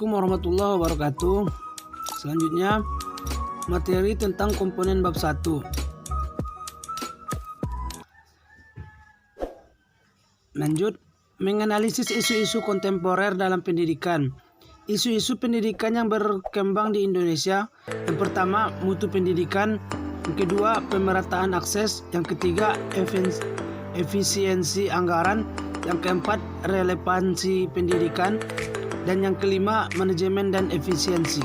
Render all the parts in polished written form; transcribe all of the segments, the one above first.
Assalamualaikum warahmatullahi wabarakatuh. Selanjutnya materi tentang komponen bab 1. Lanjut, menganalisis isu-isu kontemporer dalam pendidikan. Isu-isu pendidikan yang berkembang di Indonesia. Yang pertama, mutu pendidikan. Yang kedua, pemerataan akses. Yang ketiga, efisiensi anggaran. Yang keempat, relevansi pendidikan. Dan yang kelima, manajemen dan efisiensi.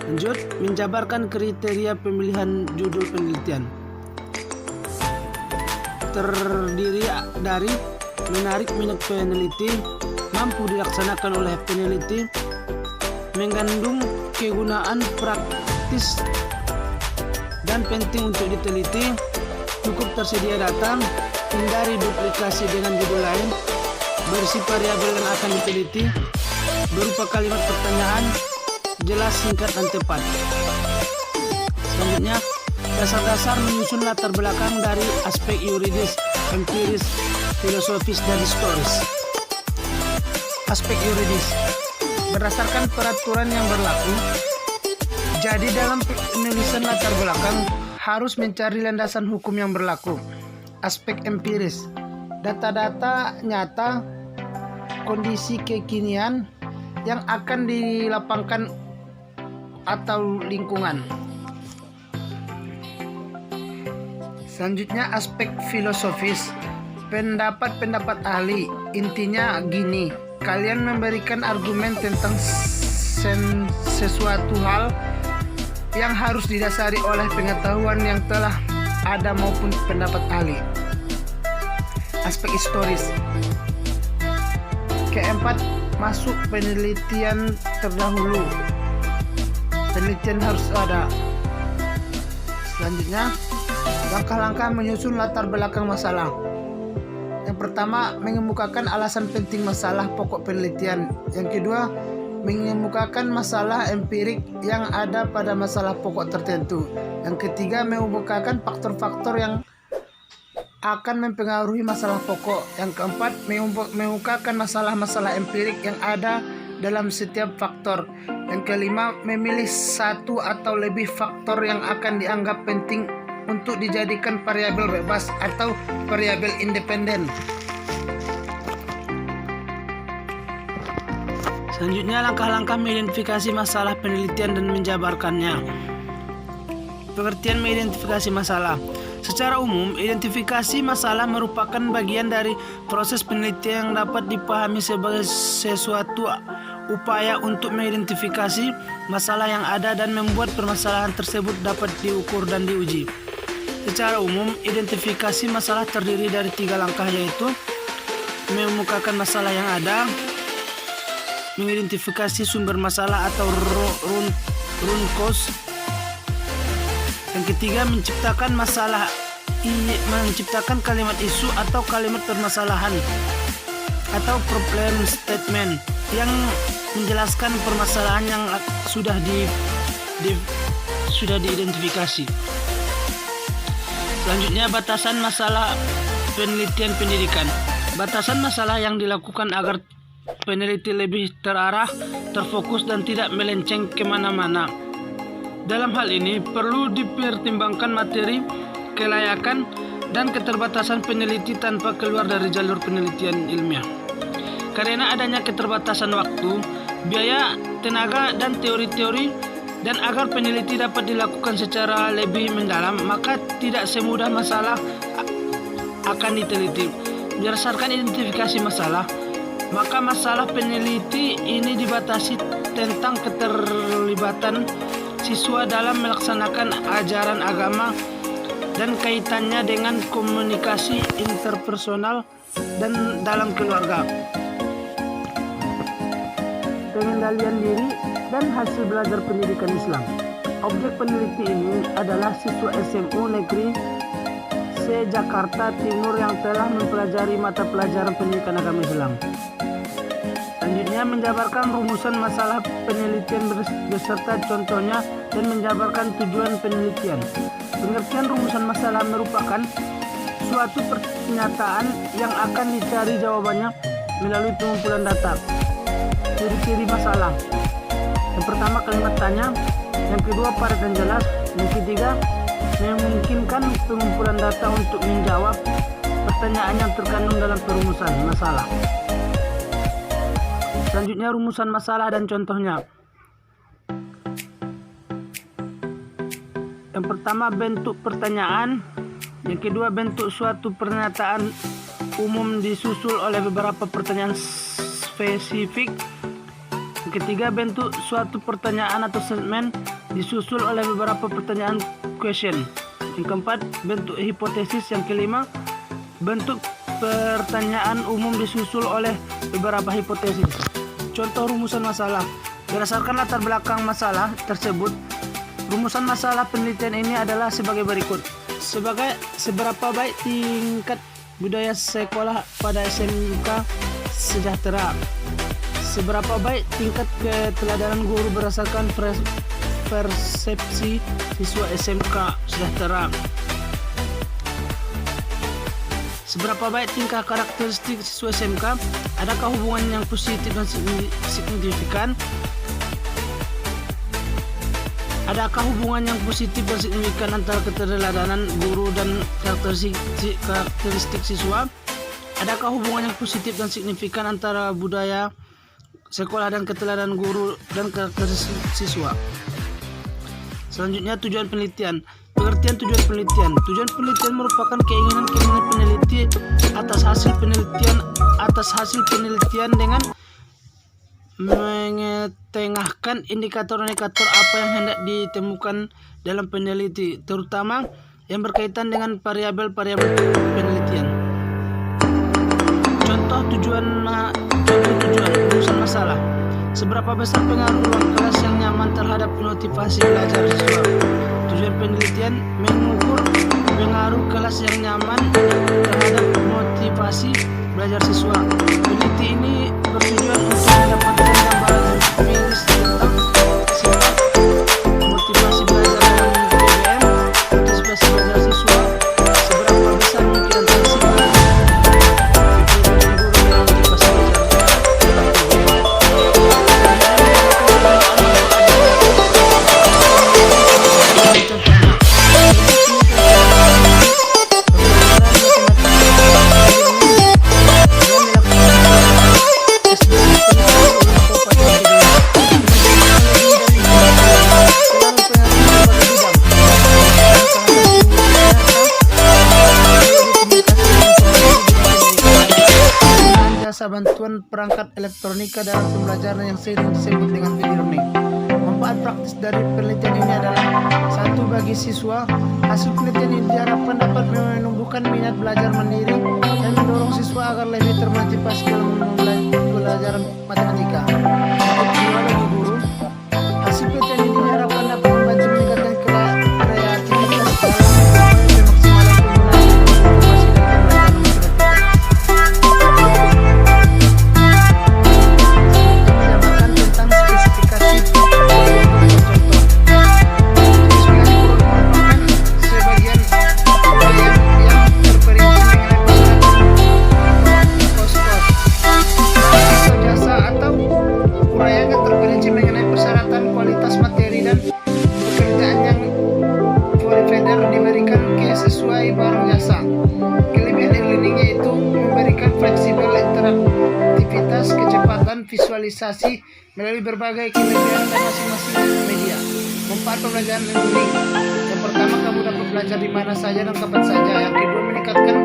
Lanjut, menjabarkan kriteria pemilihan judul penelitian. Terdiri dari menarik minat peneliti, mampu dilaksanakan oleh peneliti, mengandung kegunaan praktis dan penting untuk diteliti, cukup tersedia data, hindari duplikasi dengan judul lain, berisi variabel yang akan diteliti, berupa kalimat pertanyaan, jelas, singkat, dan tepat. Selanjutnya, dasar-dasar menyusun latar belakang dari aspek yuridis, empiris, filosofis, dan historis. Aspek yuridis, berdasarkan peraturan yang berlaku, jadi dalam penulisan latar belakang harus mencari landasan hukum yang berlaku. Aspek empiris, data-data nyata, kondisi kekinian yang akan dilapangkan atau lingkungan. Selanjutnya, aspek filosofis, pendapat-pendapat ahli. Intinya gini, kalian memberikan argumen tentang sesuatu hal yang harus didasari oleh pengetahuan yang telah ada maupun pendapat ahli. Aspek historis. Keempat, masuk penelitian terdahulu. Penelitian harus ada. Selanjutnya, langkah-langkah menyusun latar belakang masalah. Yang pertama, mengemukakan alasan penting masalah pokok penelitian. Yang kedua, mengemukakan masalah empirik yang ada pada masalah pokok tertentu. Yang ketiga, mengemukakan faktor-faktor yang akan mempengaruhi masalah pokok. Yang keempat, mengemukakan masalah-masalah empirik yang ada dalam setiap faktor. Yang kelima, memilih satu atau lebih faktor yang akan dianggap penting untuk dijadikan variabel bebas atau variabel independen. Selanjutnya, langkah-langkah mengidentifikasi masalah penelitian dan menjabarkannya. Pengertian mengidentifikasi masalah. Secara umum, identifikasi masalah merupakan bagian dari proses penelitian yang dapat dipahami sebagai sesuatu upaya untuk mengidentifikasi masalah yang ada dan membuat permasalahan tersebut dapat diukur dan diuji. Secara umum, identifikasi masalah terdiri dari 3 langkah, yaitu mengemukakan masalah yang ada, mengidentifikasi sumber masalah atau root cause. Yang ketiga, menciptakan kalimat isu atau kalimat permasalahan atau problem statement yang menjelaskan permasalahan yang sudah diidentifikasi. Selanjutnya, batasan masalah penelitian pendidikan. Batasan masalah yang dilakukan agar peneliti lebih terarah, terfokus, dan tidak melenceng kemana-mana. Dalam hal ini perlu dipertimbangkan materi, kelayakan, dan keterbatasan peneliti tanpa keluar dari jalur penelitian ilmiah. Karena adanya keterbatasan waktu, biaya, tenaga, dan teori-teori, dan agar peneliti dapat dilakukan secara lebih mendalam, maka tidak semudah masalah akan diteliti. Berdasarkan identifikasi masalah, maka masalah peneliti ini dibatasi tentang keterlibatan siswa dalam melaksanakan ajaran agama dan kaitannya dengan komunikasi interpersonal dan dalam keluarga, pengendalian diri, dan hasil belajar pendidikan Islam. Objek peneliti ini adalah siswa SMU Negeri C Jakarta Timur yang telah mempelajari mata pelajaran pendidikan agama Islam. Selanjutnya, menjabarkan rumusan masalah penelitian beserta contohnya dan menjabarkan tujuan penelitian. Pengertian rumusan masalah merupakan suatu pernyataan yang akan dicari jawabannya melalui pengumpulan data. Ciri-ciri masalah. Yang pertama, kalimat tanya. Yang kedua, padat dan jelas. Yang ketiga, memungkinkan pengumpulan data untuk menjawab pertanyaan yang terkandung dalam perumusan masalah. Selanjutnya, rumusan masalah dan contohnya. Yang pertama, bentuk pertanyaan. Yang kedua, bentuk suatu pernyataan umum disusul oleh beberapa pertanyaan spesifik. Yang ketiga, bentuk suatu pertanyaan atau statement disusul oleh beberapa pertanyaan question. Yang keempat, bentuk hipotesis. Yang kelima, bentuk pertanyaan umum disusul oleh beberapa hipotesis. Contoh rumusan masalah. Berdasarkan latar belakang masalah tersebut, rumusan masalah penelitian ini adalah sebagai berikut. Seberapa baik tingkat budaya sekolah pada SMK sejahtera? Seberapa baik tingkat keteladanan guru berdasarkan persepsi siswa SMK sejahtera? Seberapa baik tingkah karakteristik siswa SMK? Adakah hubungan yang positif dan signifikan? Adakah hubungan yang positif dan signifikan antara keteladanan guru dan karakteristik siswa? Adakah hubungan yang positif dan signifikan antara budaya sekolah dan keteladanan guru dan karakteristik siswa? Selanjutnya, tujuan penelitian. Pengertian tujuan penelitian. Tujuan penelitian merupakan keinginan peneliti atas hasil penelitian dengan mengetengahkan indikator-indikator apa yang hendak ditemukan dalam peneliti, terutama yang berkaitan dengan variabel-variabel penelitian. Contoh tujuan rumusan masalah. Seberapa besar pengaruh ruang kelas yang nyaman terhadap motivasi belajar siswa? Tujuan penelitian mengukur pengaruh kelas yang nyaman terhadap motivasi belajar siswa. Peneliti ini bertujuan untuk mendapatkan gambaran empiris tentang sifat motivasi belajar dalam PBM, motivasi belajar siswa, seberapa besar mungkin antara sifat guru dan motivasi belajar dalam PBM. Jasa bantuan perangkat elektronika dalam pembelajaran yang sering disebut dengan e-learning. Manfaat praktis dari penelitian ini adalah: satu, bagi siswa, hasil penelitian ini diharapkan dapat menumbuhkan minat belajar mandiri dan mendorong siswa agar lebih termotivasi dalam memulai pelajaran matematika. Kedua, bagi guru, hasil penelitian ini diharapkan dapat membantu meningkatkan kreativitas dalam memaksimalkan penggunaan informasi dalam pelajaran matematika. Menambahkan tentang spesifikasi contoh. Sebagian yang terperinci mengenai persyaratan jasa atau uraian yang terperinci mengenai persyaratan kualitas materi dan pekerjaan yang provider diberikan sesuai barang jasa. Kelebihan e-learning yaitu memberikan fleksibel interaktivitas, kecepatan visualisasi melalui berbagai kelebihan dan masing-masing media. Manfaat pembelajaran e-learning. Yang pertama, kamu dapat belajar di mana saja dan kapan saja. Yang kedua, meningkatkan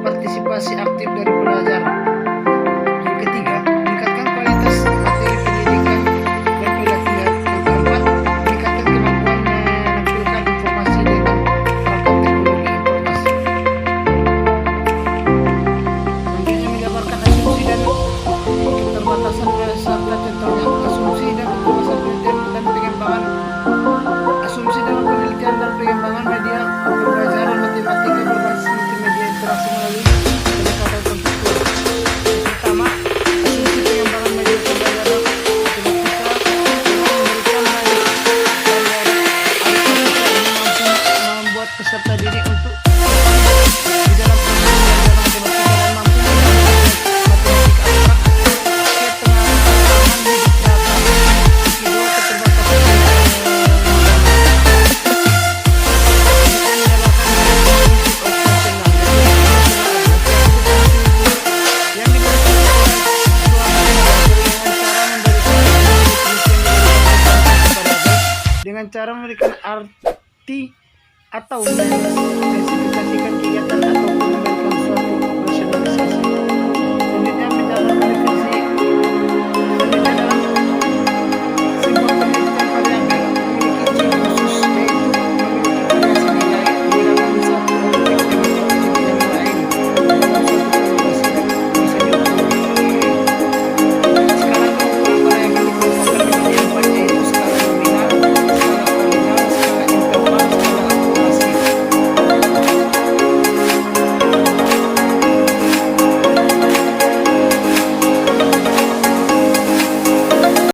partisipasi aktif dari pelajar. Yang ketiga, meningkatkan kualitas materi pendidikan dan pelatihan. Yang keempat, meningkatkan kemampuan menampilkan informasi dengan perangkat teknologi informasi. Selanjutnya, menggambarkan asumsi dan keterbatasan serta contohnya. Asumsi dan keterbatasan penelitian dan pengembangan. Asumsi dalam penelitian dan pengembangan media pembelajaran matematika berbasis multimedia interaksi melalui pendekatan komputer. cara memberikan arti atau men's